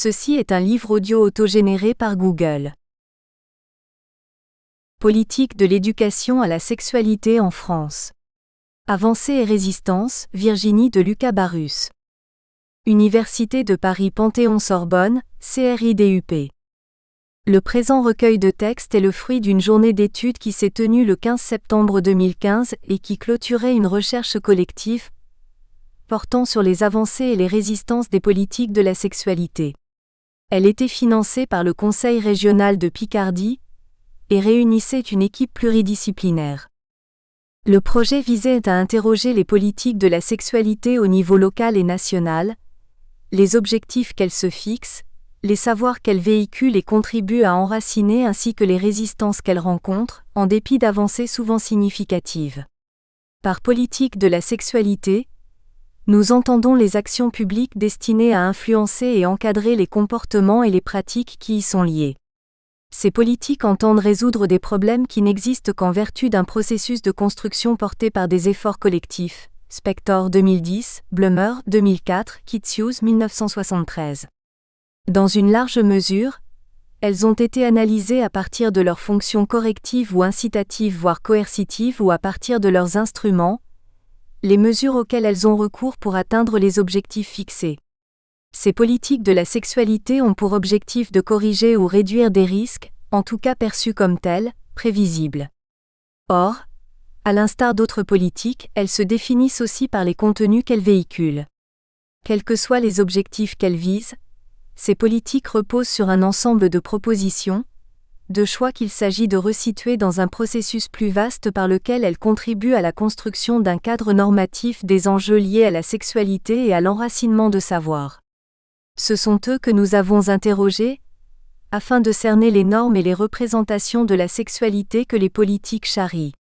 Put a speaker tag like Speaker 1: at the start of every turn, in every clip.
Speaker 1: Ceci est un livre audio autogénéré par Google. Politique de l'éducation à la sexualité en France. Avancées et résistance, Virginie de Lucas Barus. Université de Paris Panthéon-Sorbonne, CRIDUP. Le présent recueil de textes est le fruit d'une journée d'études qui s'est tenue le 15 septembre 2015 et qui clôturait une recherche collective portant sur les avancées et les résistances des politiques de la sexualité. Elle était financée par le Conseil régional de Picardie et réunissait une équipe pluridisciplinaire. Le projet visait à interroger les politiques de la sexualité au niveau local et national, les objectifs qu'elles se fixent, les savoirs qu'elles véhiculent et contribuent à enraciner ainsi que les résistances qu'elles rencontrent, en dépit d'avancées souvent significatives. Par politique de la sexualité, nous entendons les actions publiques destinées à influencer et encadrer les comportements et les pratiques qui y sont liés. Ces politiques entendent résoudre des problèmes qui n'existent qu'en vertu d'un processus de construction porté par des efforts collectifs. Spector 2010, Blumer 2004, Kitsius 1973. Dans une large mesure, elles ont été analysées à partir de leurs fonctions correctives ou incitatives voire coercitives ou à partir de leurs instruments, les mesures auxquelles elles ont recours pour atteindre les objectifs fixés. Ces politiques de la sexualité ont pour objectif de corriger ou réduire des risques, en tout cas perçus comme tels, prévisibles. Or, à l'instar d'autres politiques, elles se définissent aussi par les contenus qu'elles véhiculent. Quels que soient les objectifs qu'elles visent, ces politiques reposent sur un ensemble de propositions, de choix qu'il s'agit de resituer dans un processus plus vaste par lequel elles contribuent à la construction d'un cadre normatif des enjeux liés à la sexualité et à l'enracinement de savoir. Ce sont eux que nous avons interrogés, afin de cerner les normes et les représentations de la sexualité que les politiques charrient.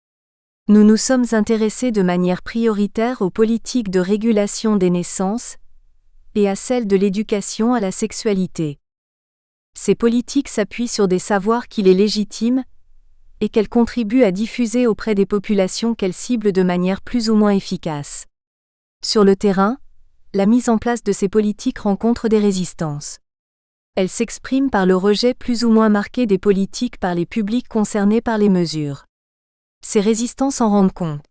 Speaker 1: Nous nous sommes intéressés de manière prioritaire aux politiques de régulation des naissances et à celles de l'éducation à la sexualité. Ces politiques s'appuient sur des savoirs qui les légitiment et qu'elles contribuent à diffuser auprès des populations qu'elles ciblent de manière plus ou moins efficace. Sur le terrain, la mise en place de ces politiques rencontre des résistances. Elles s'expriment par le rejet plus ou moins marqué des politiques par les publics concernés par les mesures. Ces résistances en rendent compte.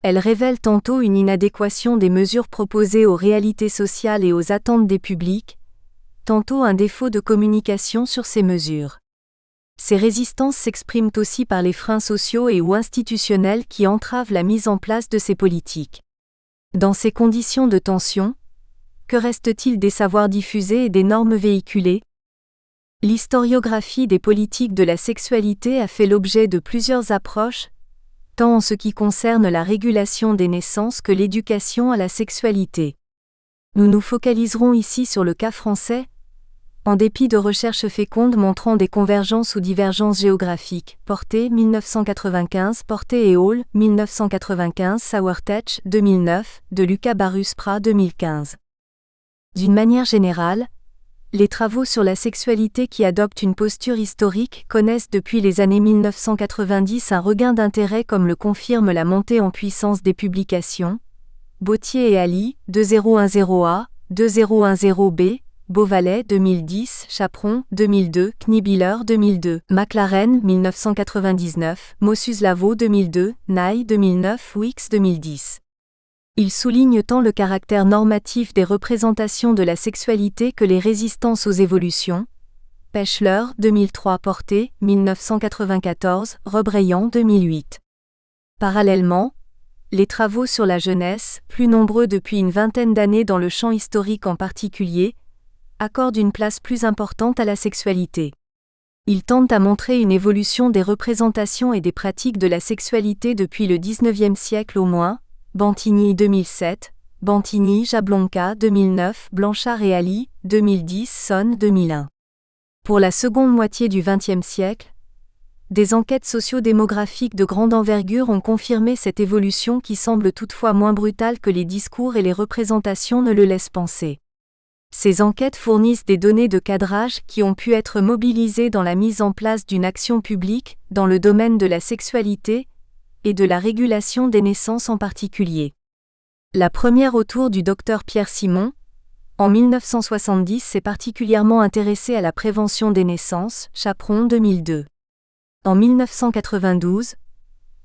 Speaker 1: Elles révèlent tantôt une inadéquation des mesures proposées aux réalités sociales et aux attentes des publics, tantôt un défaut de communication sur ces mesures. Ces résistances s'expriment aussi par les freins sociaux et ou institutionnels qui entravent la mise en place de ces politiques. Dans ces conditions de tension, que reste-t-il des savoirs diffusés et des normes véhiculées ? L'historiographie des politiques de la sexualité a fait l'objet de plusieurs approches, tant en ce qui concerne la régulation des naissances que l'éducation à la sexualité. Nous nous focaliserons ici sur le cas français, en dépit de recherches fécondes montrant des convergences ou divergences géographiques. Porté 1995, Porté et Hall 1995, Sauertech 2009, de Lucas Barus Prat 2015. D'une manière générale, les travaux sur la sexualité qui adoptent une posture historique connaissent depuis les années 1990 un regain d'intérêt comme le confirme la montée en puissance des publications. Bauthier et Ali, 2010A, 2010B, Beauvalet 2010, Chaperon 2002, Knibiller 2002, McLaren 1999, Mossus-Lavaux 2002, Nye 2009, Wix 2010. Il souligne tant le caractère normatif des représentations de la sexualité que les résistances aux évolutions. Pechler 2003, Porté 1994, Rebraillant 2008. Parallèlement, les travaux sur la jeunesse, plus nombreux depuis une vingtaine d'années dans le champ historique en particulier, accordent une place plus importante à la sexualité. Ils tentent à montrer une évolution des représentations et des pratiques de la sexualité depuis le XIXe siècle au moins. Bantigny 2007, Bantigny, Jablonka 2009, Blanchard et Ali, 2010, Sonne 2001. Pour la seconde moitié du XXe siècle, des enquêtes socio-démographiques de grande envergure ont confirmé cette évolution qui semble toutefois moins brutale que les discours et les représentations ne le laissent penser. Ces enquêtes fournissent des données de cadrage qui ont pu être mobilisées dans la mise en place d'une action publique dans le domaine de la sexualité et de la régulation des naissances en particulier. La première autour du Dr Pierre Simon, En 1970 s'est particulièrement intéressé à la prévention des naissances, Chaperon 2002. En 1992,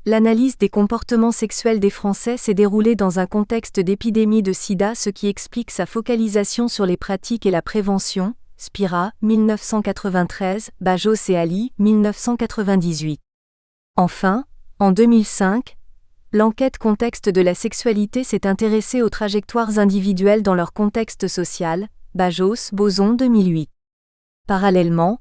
Speaker 1: l'analyse des comportements sexuels des Français s'est déroulée dans un contexte d'épidémie de sida, ce qui explique sa focalisation sur les pratiques et la prévention, Spira, 1993, Bajos et Ali, 1998. Enfin, en 2005, l'enquête Contexte de la sexualité s'est intéressée aux trajectoires individuelles dans leur contexte social, Bajos, Boson 2008. Parallèlement,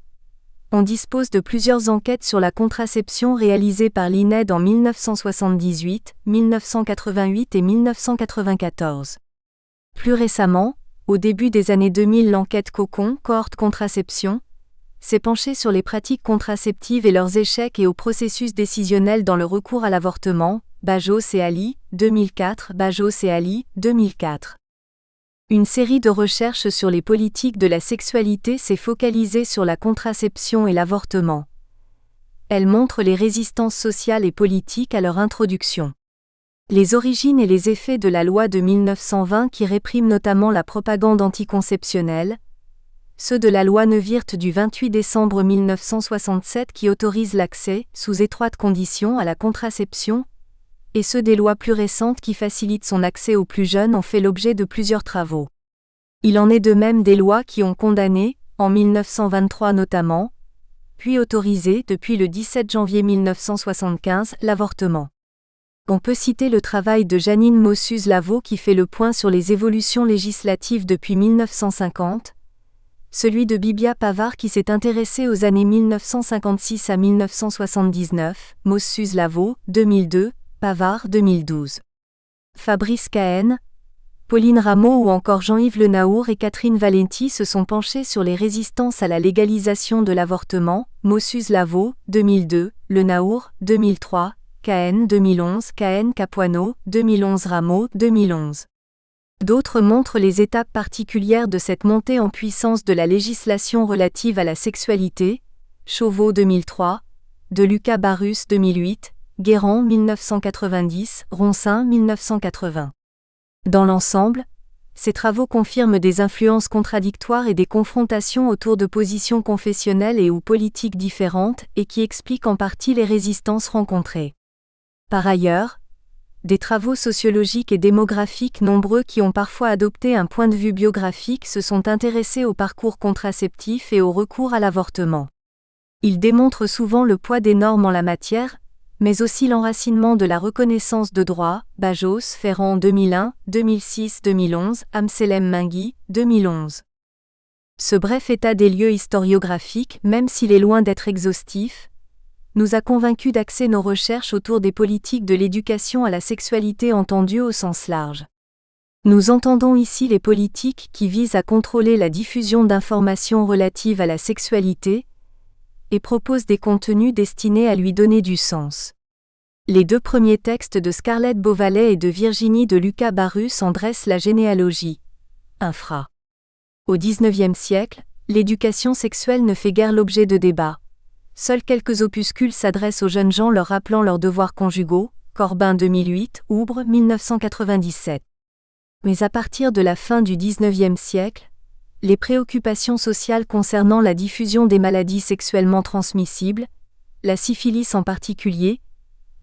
Speaker 1: on dispose de plusieurs enquêtes sur la contraception réalisées par l'INED en 1978, 1988 et 1994. Plus récemment, au début des années 2000, l'enquête Cocon, cohorte contraception, s'est penchée sur les pratiques contraceptives et leurs échecs et au processus décisionnel dans le recours à l'avortement, Bajos et Ali, 2004, Bajos et Ali, 2004. Une série de recherches sur les politiques de la sexualité s'est focalisée sur la contraception et l'avortement. Elle montre les résistances sociales et politiques à leur introduction. Les origines et les effets de la loi de 1920 qui réprime notamment la propagande anticonceptionnelle, ceux de la loi Neuwirth du 28 décembre 1967 qui autorise l'accès, sous étroites conditions, à la contraception, et ceux des lois plus récentes qui facilitent son accès aux plus jeunes ont fait l'objet de plusieurs travaux. Il en est de même des lois qui ont condamné, en 1923 notamment, puis autorisé depuis le 17 janvier 1975, l'avortement. On peut citer le travail de Janine Mossus-Lavaux qui fait le point sur les évolutions législatives depuis 1950, celui de Bibia Pavard qui s'est intéressé aux années 1956 à 1979, Mossus-Lavaux, 2002, Pavard 2012. Fabrice Cahen, Pauline Rameau ou encore Jean-Yves Le Naour et Catherine Valenti se sont penchés sur les résistances à la légalisation de l'avortement, Mossus-Lavaux, 2002, Le Naour, 2003, Cahen 2011, Cahen Capuano, 2011 Rameau, 2011. D'autres montrent les étapes particulières de cette montée en puissance de la législation relative à la sexualité, Chauveau 2003, de Lucas Barus 2008, Guérand 1990, Ronsin 1980. Dans l'ensemble, ces travaux confirment des influences contradictoires et des confrontations autour de positions confessionnelles et ou politiques différentes et qui expliquent en partie les résistances rencontrées. Par ailleurs, des travaux sociologiques et démographiques nombreux qui ont parfois adopté un point de vue biographique se sont intéressés au parcours contraceptif et au recours à l'avortement. Ils démontrent souvent le poids des normes en la matière, mais aussi l'enracinement de la reconnaissance de droits, Bajos, Ferrand 2001, 2006, 2011, Amselem Mingui, 2011. Ce bref état des lieux historiographiques, même s'il est loin d'être exhaustif, nous a convaincus d'axer nos recherches autour des politiques de l'éducation à la sexualité entendues au sens large. Nous entendons ici les politiques qui visent à contrôler la diffusion d'informations relatives à la sexualité, et propose des contenus destinés à lui donner du sens. Les deux premiers textes de Scarlett Beauvalet et de Virginie de Lucas Barus en dressent la généalogie. Infra. Au XIXe siècle, l'éducation sexuelle ne fait guère l'objet de débats. Seuls quelques opuscules s'adressent aux jeunes gens leur rappelant leurs devoirs conjugaux, Corbin 2008, Oubre 1997. Mais à partir de la fin du XIXe siècle, les préoccupations sociales concernant la diffusion des maladies sexuellement transmissibles, la syphilis en particulier,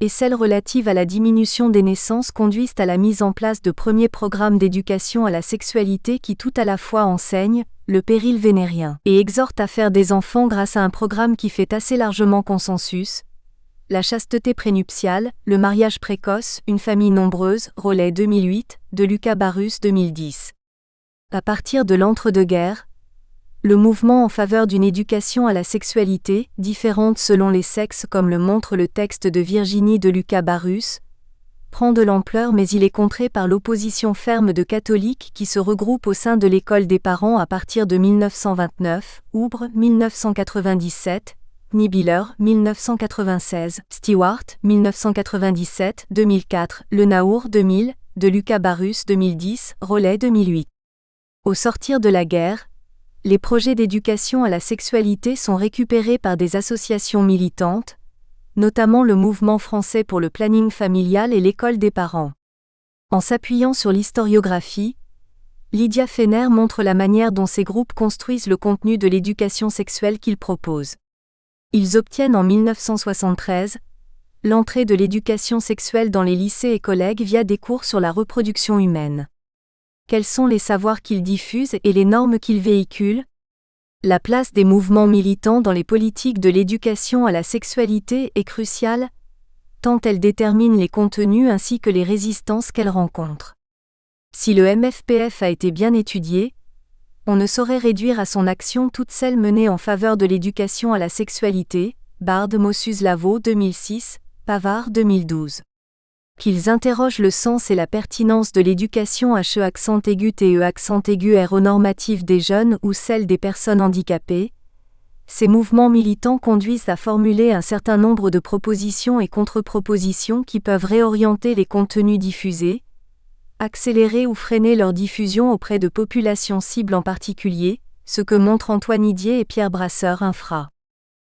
Speaker 1: et celles relatives à la diminution des naissances conduisent à la mise en place de premiers programmes d'éducation à la sexualité qui tout à la fois enseignent le péril vénérien et exhortent à faire des enfants grâce à un programme qui fait assez largement consensus, la chasteté prénuptiale, le mariage précoce, une famille nombreuse, Rollet 2008, de Lucas Barus 2010. À partir de l'entre-deux-guerres, le mouvement en faveur d'une éducation à la sexualité, différente selon les sexes comme le montre le texte de Virginie de Lucas Barus, prend de l'ampleur mais il est contré par l'opposition ferme de catholiques qui se regroupent au sein de l'école des parents à partir de 1929, Oubre 1997, Niebiller 1996, Stewart 1997, 2004, Le Naour 2000, de Lucas Barus 2010, Rollet 2008. Au sortir de la guerre, les projets d'éducation à la sexualité sont récupérés par des associations militantes, notamment le Mouvement français pour le planning familial et l'École des parents. En s'appuyant sur l'historiographie, Lydia Fener montre la manière dont ces groupes construisent le contenu de l'éducation sexuelle qu'ils proposent. Ils obtiennent en 1973 l'entrée de l'éducation sexuelle dans les lycées et collèges via des cours sur la reproduction humaine. Quels sont les savoirs qu'ils diffusent et les normes qu'ils véhiculent? La place des mouvements militants dans les politiques de l'éducation à la sexualité est cruciale, tant elle détermine les contenus ainsi que les résistances qu'elle rencontre. Si le MFPF a été bien étudié, on ne saurait réduire à son action toutes celles menées en faveur de l'éducation à la sexualité, Bard Mossus-Lavaux 2006, Pavard 2012. Qu'ils interrogent le sens et la pertinence de l'éducation H accent aigu TE accent aigu hétéronormative des jeunes ou celle des personnes handicapées, ces mouvements militants conduisent à formuler un certain nombre de propositions et contre-propositions qui peuvent réorienter les contenus diffusés, accélérer ou freiner leur diffusion auprès de populations cibles en particulier, ce que montrent Antoine Idier et Pierre Brasseur infra.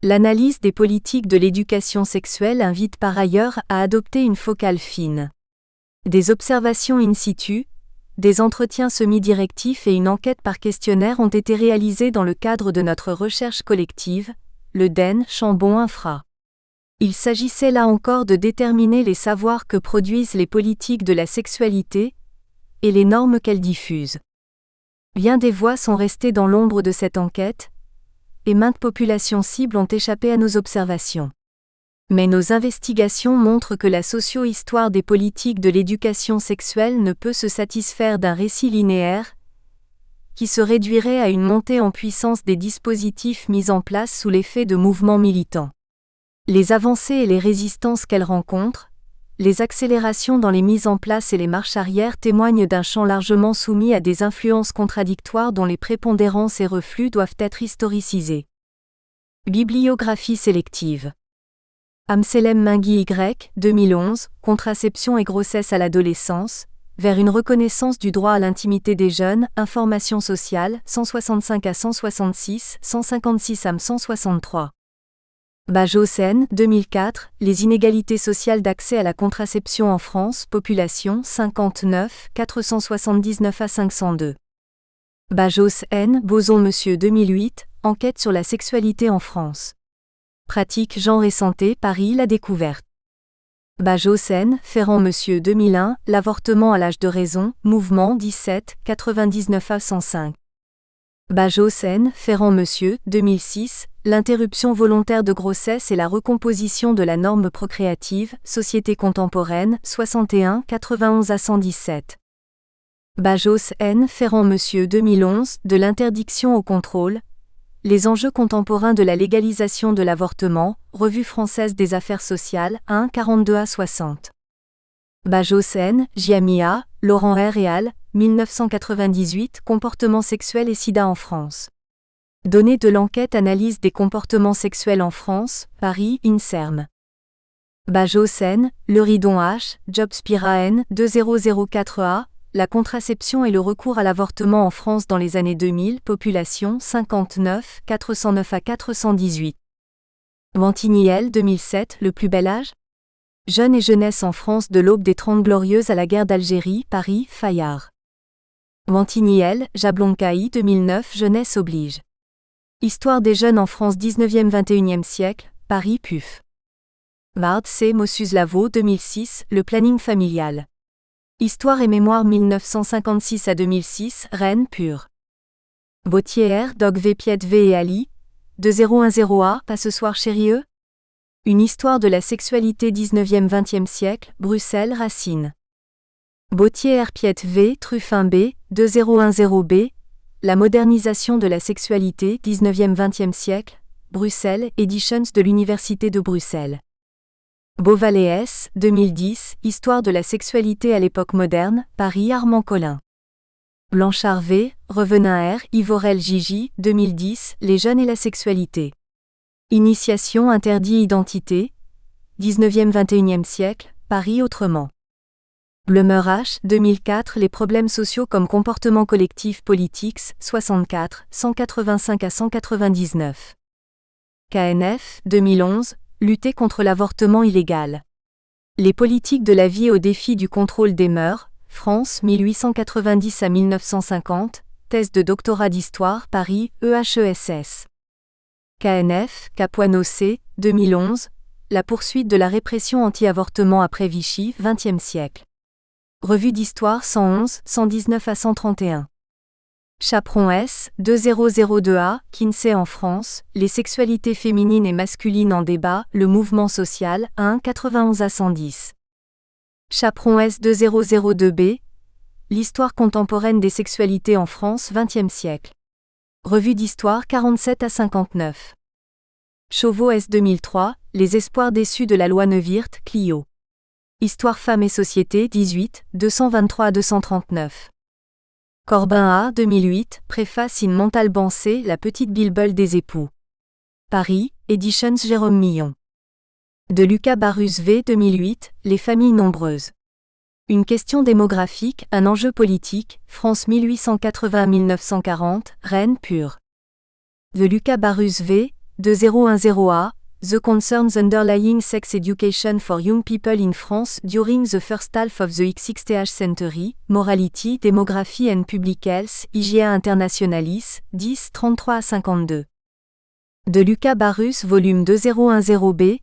Speaker 1: L'analyse des politiques de l'éducation sexuelle invite par ailleurs à adopter une focale fine. Des observations in situ, des entretiens semi-directifs et une enquête par questionnaire ont été réalisés dans le cadre de notre recherche collective, le DEN Chambon Infra. Il s'agissait là encore de déterminer les savoirs que produisent les politiques de la sexualité et les normes qu'elles diffusent. Bien des voix sont restées dans l'ombre de cette enquête, et maintes populations cibles ont échappé à nos observations. Mais nos investigations montrent que la socio-histoire des politiques de l'éducation sexuelle ne peut se satisfaire d'un récit linéaire, qui se réduirait à une montée en puissance des dispositifs mis en place sous l'effet de mouvements militants. Les avancées et les résistances qu'elles rencontrent, les accélérations dans les mises en place et les marches arrière témoignent d'un champ largement soumis à des influences contradictoires dont les prépondérances et reflux doivent être historicisés. Bibliographie sélective. Amselem Mingui Y, 2011, Contraception et grossesse à l'adolescence, vers une reconnaissance du droit à l'intimité des jeunes, Information sociale, 165 à 166, 156 à 163. Bajos-N, 2004, Les inégalités sociales d'accès à la contraception en France, population 59, 479 à 502. Bajos-N, Boson Monsieur 2008, Enquête sur la sexualité en France. Pratique, genre et santé, Paris, la découverte. Bajos-N, Ferrand Monsieur 2001, L'avortement à l'âge de raison, Mouvement 17, 99 à 105. Bajos-N, Ferrand Monsieur, 2006, L'interruption volontaire de grossesse et la recomposition de la norme procréative, Société contemporaine, 61, 91 à 117. Bajos-N, Ferrand Monsieur 2011, De l'interdiction au contrôle, Les enjeux contemporains de la légalisation de l'avortement, Revue française des affaires sociales, 1, 42 à 60. Bajos-N, Giamia, Laurent R. et al., 1998, Comportements sexuels et sida en France. Données de l'enquête Analyse des comportements sexuels en France, Paris, INSERM. Bajos-N, Le Ridon H, Jobspira N, 2004A, La contraception et le recours à l'avortement en France dans les années 2000, population 59, 409 à 418. Vantigny L, 2007, Le plus bel âge? Jeunes et jeunesse en France de l'aube des Trente Glorieuses à la guerre d'Algérie, Paris, Fayard. Vantigny L, Jablonka-I 2009, Jeunesse oblige. Histoire des jeunes en France 19e-21e siècle, Paris, PUF. Bard C. Mossus-Lavaux 2006, Le planning familial. Histoire et mémoire 1956 à 2006, Rennes, Pur. Bautier R. Dog V. Piet V. et Ali, 2010A, Pas ce soir chérie eux? Une histoire de la sexualité 19e-20e siècle, Bruxelles, Racine. Bautier R. Piet V. Truffin B. 2010B, La modernisation de la sexualité 19e-20e siècle, Bruxelles, Editions de l'Université de Bruxelles. Beauvalet S. 2010, Histoire de la sexualité à l'époque moderne, Paris, Armand Collin. Blanchard V. Revenin R. Ivorel Gigi, 2010, Les jeunes et la sexualité. Initiation interdit identité, 19e-21e siècle, Paris autrement. Blemer H. 2004, Les problèmes sociaux comme comportement collectif Politics, 64, 185 à 199. KNF, 2011, Lutter contre l'avortement illégal. Les politiques de la vie au défi du contrôle des mœurs, France 1890 à 1950, thèse de doctorat d'histoire Paris, EHESS. KNF, Capuano C, 2011, la poursuite de la répression anti-avortement après Vichy, XXe siècle. Revue d'histoire 111, 119 à 131. Chaperon S, 2002A, Kinsey en France, les sexualités féminines et masculines en débat, le mouvement social, 1, 91 à 110. Chaperon S 2002B, l'histoire contemporaine des sexualités en France, XXe siècle. Revue d'histoire 47 à 59. Chauveau S 2003, les espoirs déçus de la loi Neuwirth, Clio. Histoire femmes et société 18, 223 à 239. Corbin A 2008, préface in Montalban C, la petite Bible des époux. Paris, Editions Jérôme Millon. De Lucas Barus V 2008, les familles nombreuses. Une question démographique, un enjeu politique, France 1880-1940, Rennes pure. De Lucas Barus V, 2010A, The Concerns Underlying Sex Education for Young People in France During the First Half of the XXth Century, Morality, Demography and Public Health, IGA Internationalis, 10, 33 à 52. De Lucas Barus Volume 2010B,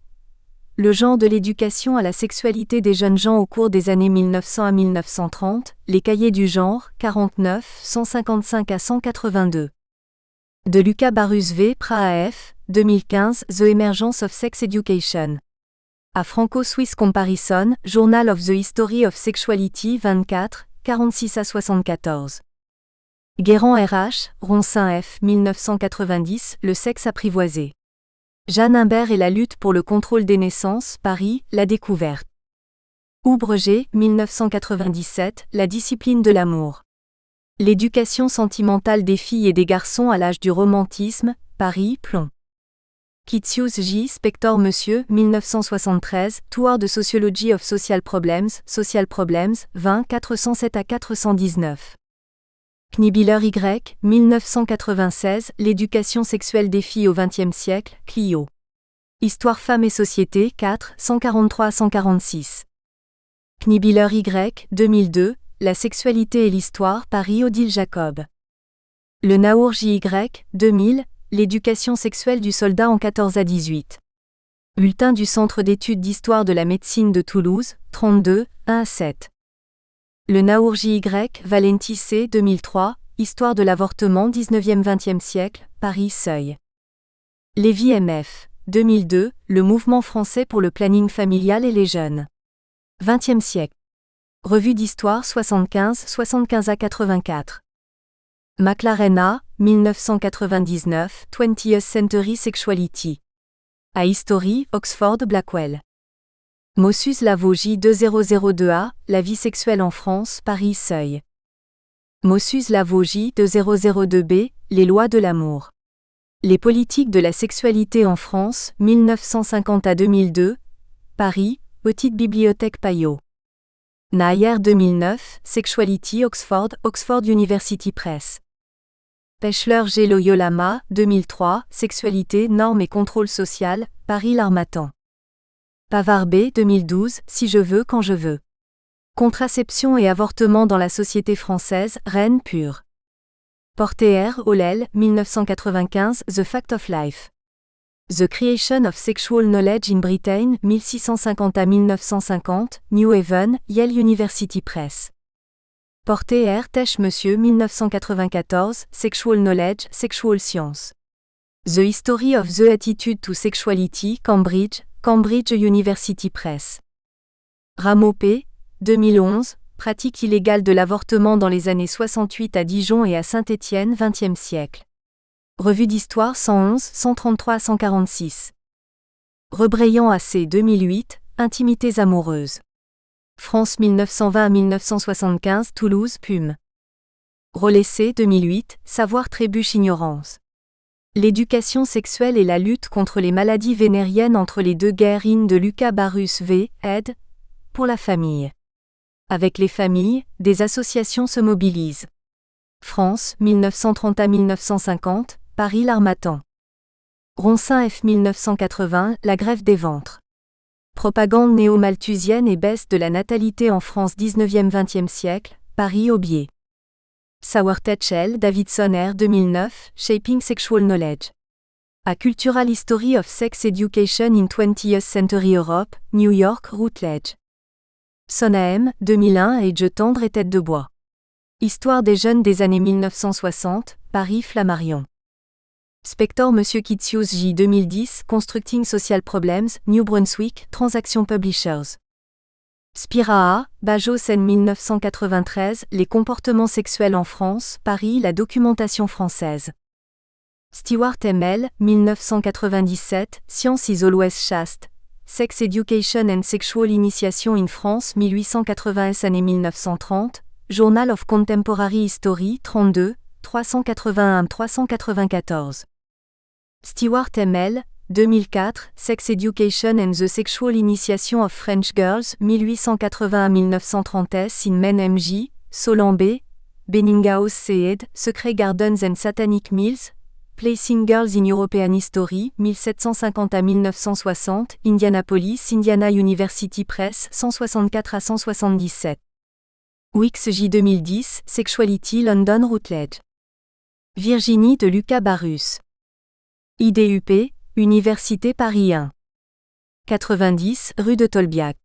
Speaker 1: le genre de l'éducation à la sexualité des jeunes gens au cours des années 1900 à 1930, les cahiers du genre, 49, 155 à 182. De Lucas Barus V. Praaf, 2015, The Emergence of Sex Education. À Franco-Swiss Comparison, Journal of the History of Sexuality 24, 46 à 74. Guérand RH, Roncin F. 1990, Le sexe apprivoisé. Jeanne Imbert et la lutte pour le contrôle des naissances, Paris, La Découverte. Oubreger, 1997, La discipline de l'amour. L'éducation sentimentale des filles et des garçons à l'âge du romantisme, Paris, Plomb. Kitsius J. Spector Monsieur, 1973, Tour de Sociology of Social Problems, 20, 407 à 419. Knibiller Y, 1996, L'éducation sexuelle des filles au XXe siècle, Clio. Histoire femmes et société, 4, 143 à 146. Knibiller Y, 2002, La sexualité et l'histoire, Paris, Odile Jacob. Le Naour JY, 2000, L'éducation sexuelle du soldat en 14 à 18. Bulletin du Centre d'études d'histoire de la médecine de Toulouse, 32, 1 à 7. Le Naour JY, Valenti C, 2003, Histoire de l'avortement 19e-20e siècle, Paris Seuil. Lévy MF, 2002, Le mouvement français pour le planning familial et les jeunes. 20e siècle. Revue d'histoire 75, 75 à 84. McLaren A, 1999, 20th Century Sexuality. A History, Oxford Blackwell. Mossus Lavaux J 2002A, La vie sexuelle en France, Paris Seuil. Mossus Lavaux J 2002B, Les lois de l'amour. Les politiques de la sexualité en France, 1950 à 2002, Paris, Petite Bibliothèque Payot. Nayer 2009, Sexuality Oxford, Oxford University Press. Pechler G. Loyola 2003, Sexualité, normes et contrôle social, Paris l'Harmattan. Pavard B. 2012, Si je veux quand je veux. Contraception et avortement dans la société française, Rennes pure. Porter Hallel, 1995, The Fact of Life. The Creation of Sexual Knowledge in Britain, 1650 à 1950, New Haven, Yale University Press. Porter Tesh Monsieur 1994, Sexual Knowledge, Sexual Science. The History of the Attitude to Sexuality, Cambridge, Cambridge University Press. Rameau P. 2011, Pratique illégale de l'avortement dans les années 68 à Dijon et à Saint-Étienne, XXe siècle. Revue d'histoire 111, 133 à 146. Rebrayant AC 2008, Intimités amoureuses. France 1920 à 1975, Toulouse, Pume. Rolessé 2008, Savoir trébuche ignorance. L'éducation sexuelle et la lutte contre les maladies vénériennes entre les deux guerres in de Lucas Barus V. ed. Pour la famille. Avec les familles, des associations se mobilisent. France, 1930 à 1950, Paris l'Harmattan. Roncin F. 1980, La grève des ventres. Propagande néo-malthusienne et baisse de la natalité en France 19e-20e siècle, Paris Aubier. Sauer-Tetchell, Davidson R. 2009, Shaping Sexual Knowledge. A Cultural History of Sex Education in 20th Century Europe, New York, Routledge. Sonahem, 2001 et Jeux tendres et tête de bois. Histoire des jeunes des années 1960, Paris Flammarion. Spector Monsieur Kitsius J. 2010, Constructing Social Problems, New Brunswick, Transaction Publishers. Spira, Bajos N. 1993, Les comportements sexuels en France, Paris La documentation française. Stewart M.L., 1997, Science is always chaste. Sex Education and Sexual Initiation in France 1880s années 1930, Journal of Contemporary History 32, 381-394. Stewart M.L., 2004, Sex Education and the Sexual Initiation of French Girls 1881-1930s in Men M.J., Solan-B, Benninghaus C.ed., Secret Gardens and Satanic Mills, Placing Girls in European History, 1750 à 1960, Indianapolis, Indiana University Press, 164 à 177. Wicks J. 2010, Sexuality, London Routledge. Virginie de Lucas Barus. IDUP, Université Paris 1. 90, rue de Tolbiac.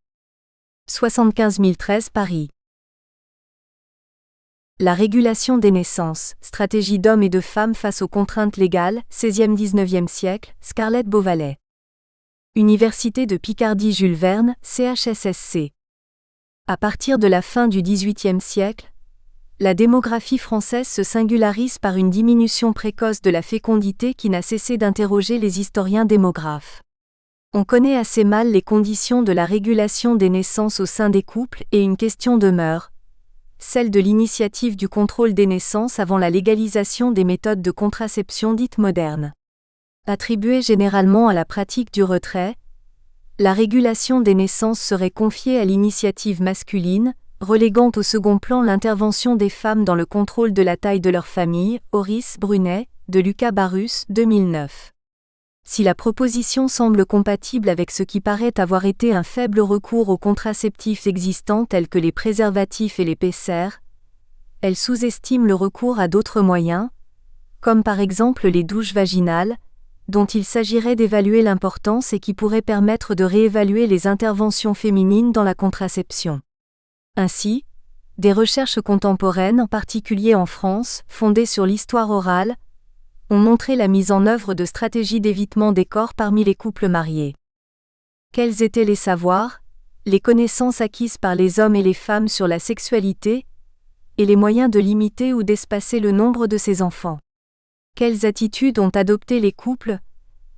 Speaker 1: 75 013 Paris. La régulation des naissances, stratégie d'hommes et de femmes face aux contraintes légales, 16e-19e siècle, Scarlett Beauvalet. Université de Picardie Jules Verne, CHSSC. À partir de la fin du XVIIIe siècle, la démographie française se singularise par une diminution précoce de la fécondité qui n'a cessé d'interroger les historiens démographes. On connaît assez mal les conditions de la régulation des naissances au sein des couples et une question demeure, celle de l'initiative du contrôle des naissances avant la légalisation des méthodes de contraception dites modernes. Attribuée généralement à la pratique du retrait, la régulation des naissances serait confiée à l'initiative masculine, reléguant au second plan l'intervention des femmes dans le contrôle de la taille de leur famille, Horis Brunet, de Lucas Barus, 2009. Si la proposition semble compatible avec ce qui paraît avoir été un faible recours aux contraceptifs existants tels que les préservatifs et les PCR, elle sous-estime le recours à d'autres moyens, comme par exemple les douches vaginales, dont il s'agirait d'évaluer l'importance et qui pourraient permettre de réévaluer les interventions féminines dans la contraception. Ainsi, des recherches contemporaines, en particulier en France, fondées sur l'histoire orale, ont montré la mise en œuvre de stratégies d'évitement des corps parmi les couples mariés. Quels étaient les savoirs, les connaissances acquises par les hommes et les femmes sur la sexualité, et les moyens de limiter ou d'espacer le nombre de ces enfants? Quelles attitudes ont adopté les couples,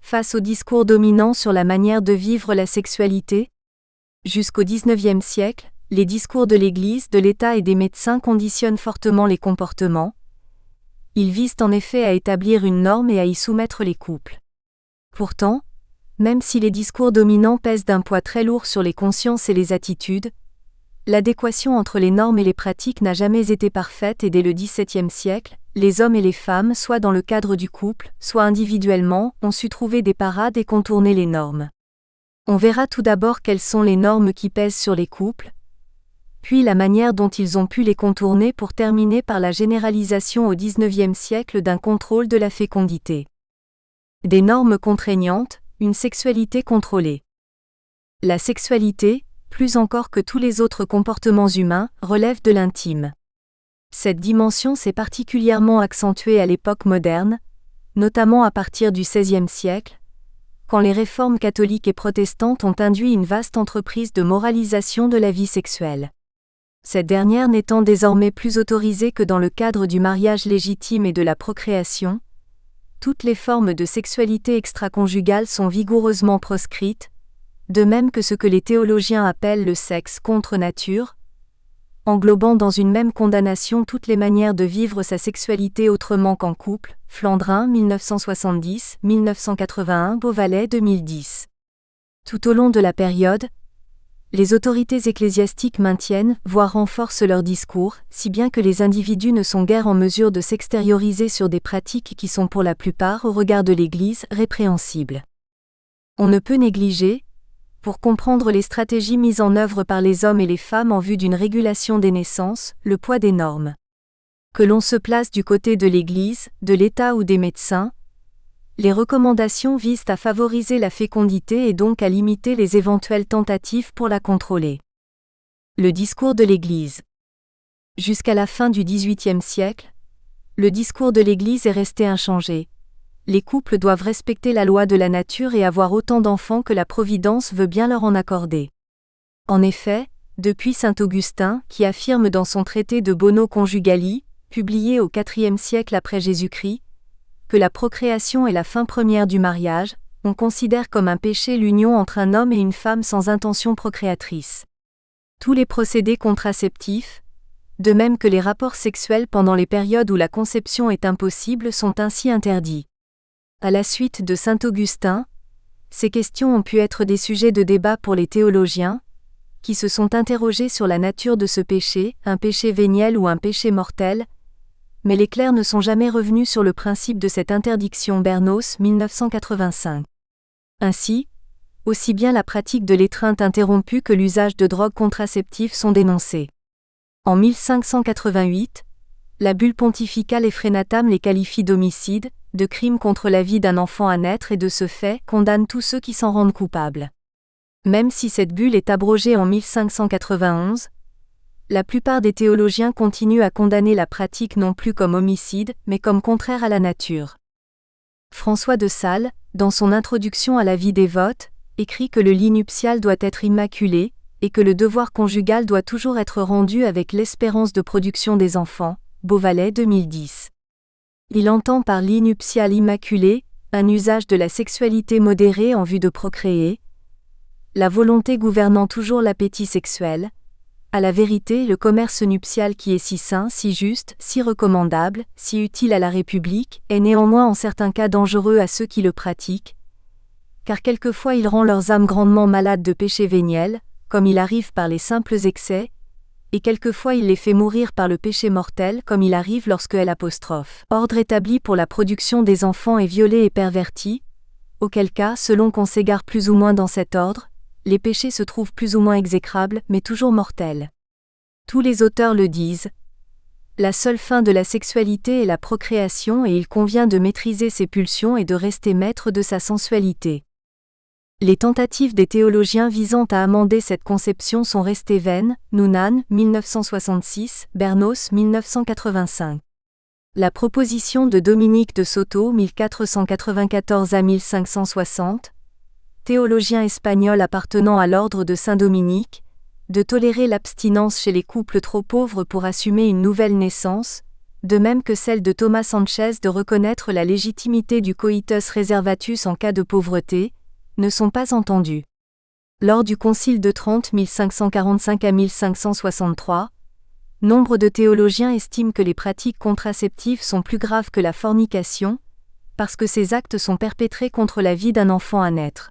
Speaker 1: face au discours dominant sur la manière de vivre la sexualité? Jusqu'au XIXe siècle, les discours de l'Église, de l'État et des médecins conditionnent fortement les comportements. Ils visent en effet à établir une norme et à y soumettre les couples. Pourtant, même si les discours dominants pèsent d'un poids très lourd sur les consciences et les attitudes, l'adéquation entre les normes et les pratiques n'a jamais été parfaite et dès le XVIIe siècle, les hommes et les femmes, soit dans le cadre du couple, soit individuellement, ont su trouver des parades et contourner les normes. On verra tout d'abord quelles sont les normes qui pèsent sur les couples, puis la manière dont ils ont pu les contourner pour terminer par la généralisation au XIXe siècle d'un contrôle de la fécondité. Des normes contraignantes, une sexualité contrôlée. La sexualité, plus encore que tous les autres comportements humains, relève de l'intime. Cette dimension s'est particulièrement accentuée à l'époque moderne, notamment à partir du XVIe siècle, quand les réformes catholiques et protestantes ont induit une vaste entreprise de moralisation de la vie sexuelle. Cette dernière n'étant désormais plus autorisée que dans le cadre du mariage légitime et de la procréation, toutes les formes de sexualité extraconjugale sont vigoureusement proscrites, de même que ce que les théologiens appellent le sexe contre nature, englobant dans une même condamnation toutes les manières de vivre sa sexualité autrement qu'en couple, Flandrin 1970, 1981, Beauvalet 2010. Tout au long de la période, les autorités ecclésiastiques maintiennent, voire renforcent leur discours, si bien que les individus ne sont guère en mesure de s'extérioriser sur des pratiques qui sont pour la plupart, au regard de l'Église, répréhensibles. On ne peut négliger, Pour comprendre les stratégies mises en œuvre par les hommes et les femmes en vue d'une régulation des naissances, le poids des normes. Que l'on se place du côté de l'Église, de l'État ou des médecins, les recommandations visent à favoriser la fécondité et donc à limiter les éventuelles tentatives pour la contrôler. Le discours de l'Église. Jusqu'à la fin du XVIIIe siècle, le discours de l'Église est resté inchangé. Les couples doivent respecter la loi de la nature et avoir autant d'enfants que la Providence veut bien leur en accorder. En effet, depuis saint Augustin, qui affirme dans son traité de Bono Conjugali, publié au IVe siècle après Jésus-Christ, que la procréation est la fin première du mariage, on considère comme un péché l'union entre un homme et une femme sans intention procréatrice. Tous les procédés contraceptifs, de même que les rapports sexuels pendant les périodes où la conception est impossible, sont ainsi interdits. À la suite de saint Augustin, ces questions ont pu être des sujets de débat pour les théologiens, qui se sont interrogés sur la nature de ce péché, un péché véniel ou un péché mortel, mais les clercs ne sont jamais revenus sur le principe de cette interdiction. Bernos, 1985. Ainsi, aussi bien la pratique de l'étreinte interrompue que l'usage de drogues contraceptives sont dénoncés. En 1588, la bulle pontificale Effrenatam les qualifie d'homicide, de crime contre la vie d'un enfant à naître et de ce fait condamne tous ceux qui s'en rendent coupables. Même si cette bulle est abrogée en 1591, la plupart des théologiens continuent à condamner la pratique non plus comme homicide, mais comme contraire à la nature. François de Sales, dans son introduction à la vie dévote, écrit que le lit nuptial doit être immaculé, et que le devoir conjugal doit toujours être rendu avec l'espérance de production des enfants. Beauvalet 2010. Il entend par lit nuptial immaculé, un usage de la sexualité modérée en vue de procréer, la volonté gouvernant toujours l'appétit sexuel. À la vérité, le commerce nuptial qui est si saint, si juste, si recommandable, si utile à la République, est néanmoins en certains cas dangereux à ceux qui le pratiquent, car quelquefois il rend leurs âmes grandement malades de péché véniel, comme il arrive par les simples excès, et quelquefois il les fait mourir par le péché mortel, comme il arrive lorsque l'ordre établi pour la production des enfants est violé et perverti, auquel cas, selon qu'on s'égare plus ou moins dans cet ordre, les péchés se trouvent plus ou moins exécrables, mais toujours mortels. Tous les auteurs le disent. La seule fin de la sexualité est la procréation et il convient de maîtriser ses pulsions et de rester maître de sa sensualité. Les tentatives des théologiens visant à amender cette conception sont restées vaines. Nounan, 1966, Bernos, 1985. La proposition de Dominique de Soto, 1494 à 1560, théologien espagnol appartenant à l'ordre de Saint-Dominique, de tolérer l'abstinence chez les couples trop pauvres pour assumer une nouvelle naissance, de même que celle de Thomas Sanchez de reconnaître la légitimité du coitus reservatus en cas de pauvreté, ne sont pas entendus. Lors du Concile de Trente 1545 à 1563, nombre de théologiens estiment que les pratiques contraceptives sont plus graves que la fornication, parce que ces actes sont perpétrés contre la vie d'un enfant à naître.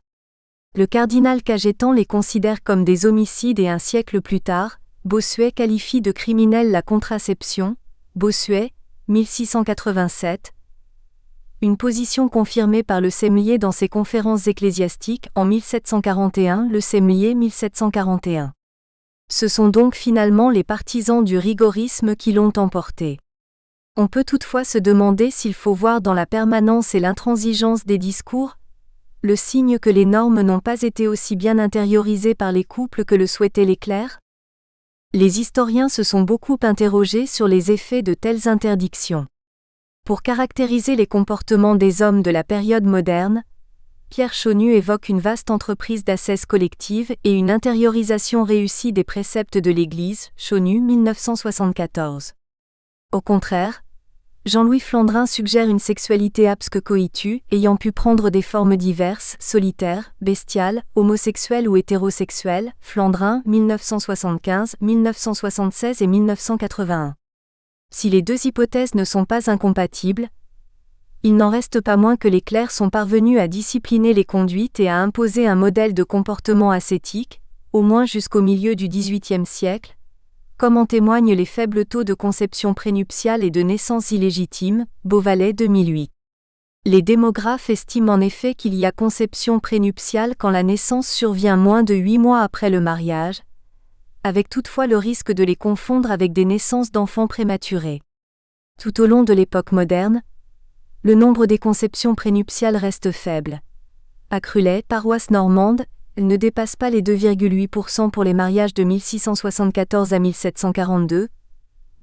Speaker 1: Le cardinal Cajetan les considère comme des homicides et un siècle plus tard, Bossuet qualifie de criminel la contraception, Bossuet, 1687, une position confirmée par le Semelier dans ses conférences ecclésiastiques en 1741, le Semelier 1741. Ce sont donc finalement les partisans du rigorisme qui l'ont emporté. On peut toutefois se demander s'il faut voir dans la permanence et l'intransigeance des discours le signe que les normes n'ont pas été aussi bien intériorisées par les couples que le souhaitaient les clercs. Les historiens se sont beaucoup interrogés sur les effets de telles interdictions. Pour caractériser les comportements des hommes de la période moderne, Pierre Chaunu évoque une vaste entreprise d'ascèse collective et une intériorisation réussie des préceptes de l'Église, Chaunu 1974. Au contraire, Jean-Louis Flandrin suggère une sexualité absque coitu, ayant pu prendre des formes diverses, solitaires, bestiales, homosexuelles ou hétérosexuelles, Flandrin 1975, 1976 et 1981. Si les deux hypothèses ne sont pas incompatibles, il n'en reste pas moins que les clercs sont parvenus à discipliner les conduites et à imposer un modèle de comportement ascétique, au moins jusqu'au milieu du XVIIIe siècle, comme en témoignent les faibles taux de conception prénuptiale et de naissance illégitime, Beauvalet 2008. Les démographes estiment en effet qu'il y a conception prénuptiale quand la naissance survient moins de 8 mois après le mariage, avec toutefois le risque de les confondre avec des naissances d'enfants prématurés. Tout au long de l'époque moderne, le nombre des conceptions prénuptiales reste faible. À Cruley, paroisse normande, elle ne dépasse pas les 2,8% pour les mariages de 1674 à 1742,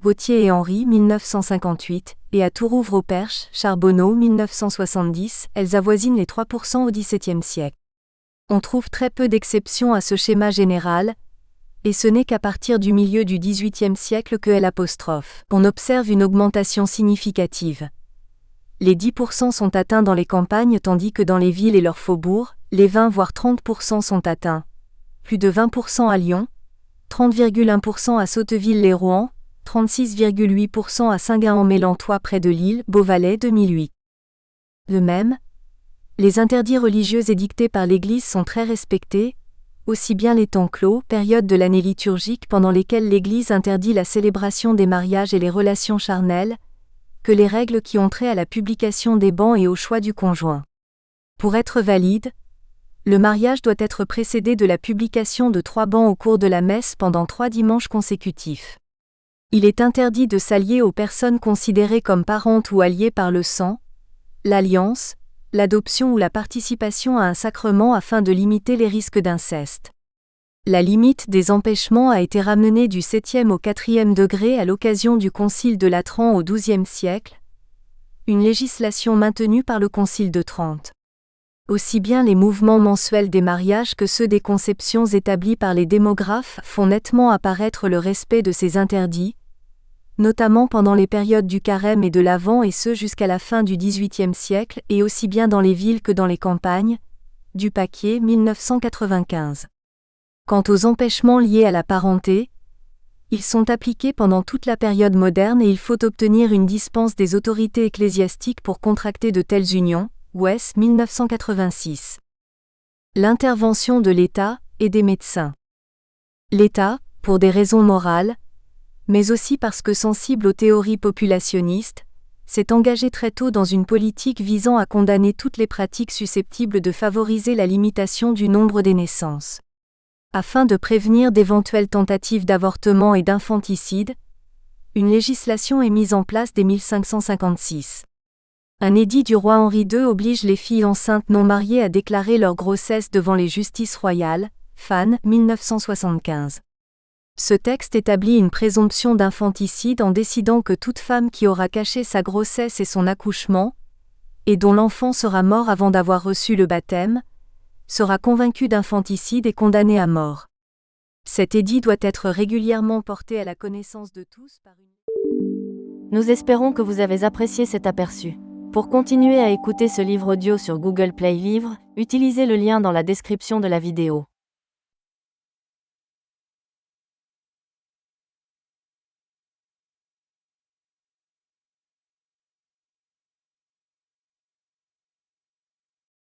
Speaker 1: Gauthier et Henri 1958, et à Tourouvre-au-Perche, Charbonneau 1970, elles avoisinent les 3% au XVIIe siècle. On trouve très peu d'exceptions à ce schéma général, et ce n'est qu'à partir du milieu du XVIIIe siècle que on observe une augmentation significative. Les 10% sont atteints dans les campagnes tandis que dans les villes et leurs faubourgs, les 20 voire 30% sont atteints. Plus de 20% à Lyon, 30,1% à Sotteville-lès-Rouen, 36,8% à Saint-Gain-en-Mélantois près de Lille, Beauvalet 2008. De même, les interdits religieux édictés par l'Église sont très respectés, aussi bien les temps clos, période de l'année liturgique pendant lesquelles l'Église interdit la célébration des mariages et les relations charnelles, que les règles qui ont trait à la publication des bans et au choix du conjoint. Pour être valide, le mariage doit être précédé de la publication de 3 bans au cours de la messe pendant 3 dimanches consécutifs. Il est interdit de s'allier aux personnes considérées comme parentes ou alliées par le sang, l'alliance, l'adoption ou la participation à un sacrement afin de limiter les risques d'inceste. La limite des empêchements a été ramenée du 7e au 4e degré à l'occasion du Concile de Latran au XIIe siècle, une législation maintenue par le Concile de Trente. Aussi bien les mouvements mensuels des mariages que ceux des conceptions établis par les démographes font nettement apparaître le respect de ces interdits, notamment pendant les périodes du Carême et de l'Avent et ce jusqu'à la fin du XVIIIe siècle et aussi bien dans les villes que dans les campagnes, Dupaquier 1995. Quant aux empêchements liés à la parenté, ils sont appliqués pendant toute la période moderne et il faut obtenir une dispense des autorités ecclésiastiques pour contracter de telles unions, West 1986. L'intervention de l'État et des médecins. L'État, pour des raisons morales, mais aussi parce que sensible aux théories populationnistes, s'est engagé très tôt dans une politique visant à condamner toutes les pratiques susceptibles de favoriser la limitation du nombre des naissances. Afin de prévenir d'éventuelles tentatives d'avortement et d'infanticide, une législation est mise en place dès 1556. Un édit du roi Henri II oblige les filles enceintes non mariées à déclarer leur grossesse devant les justices royales, Fan 1975. Ce texte établit une présomption d'infanticide en décidant que toute femme qui aura caché sa grossesse et son accouchement, et dont l'enfant sera mort avant d'avoir reçu le baptême, sera convaincue d'infanticide et condamnée à mort. Cet édit doit être régulièrement porté à la connaissance de tous par une...
Speaker 2: Nous espérons que vous avez apprécié cet aperçu. Pour continuer à écouter ce livre audio sur Google Play Livres, utilisez le lien dans la description de la vidéo.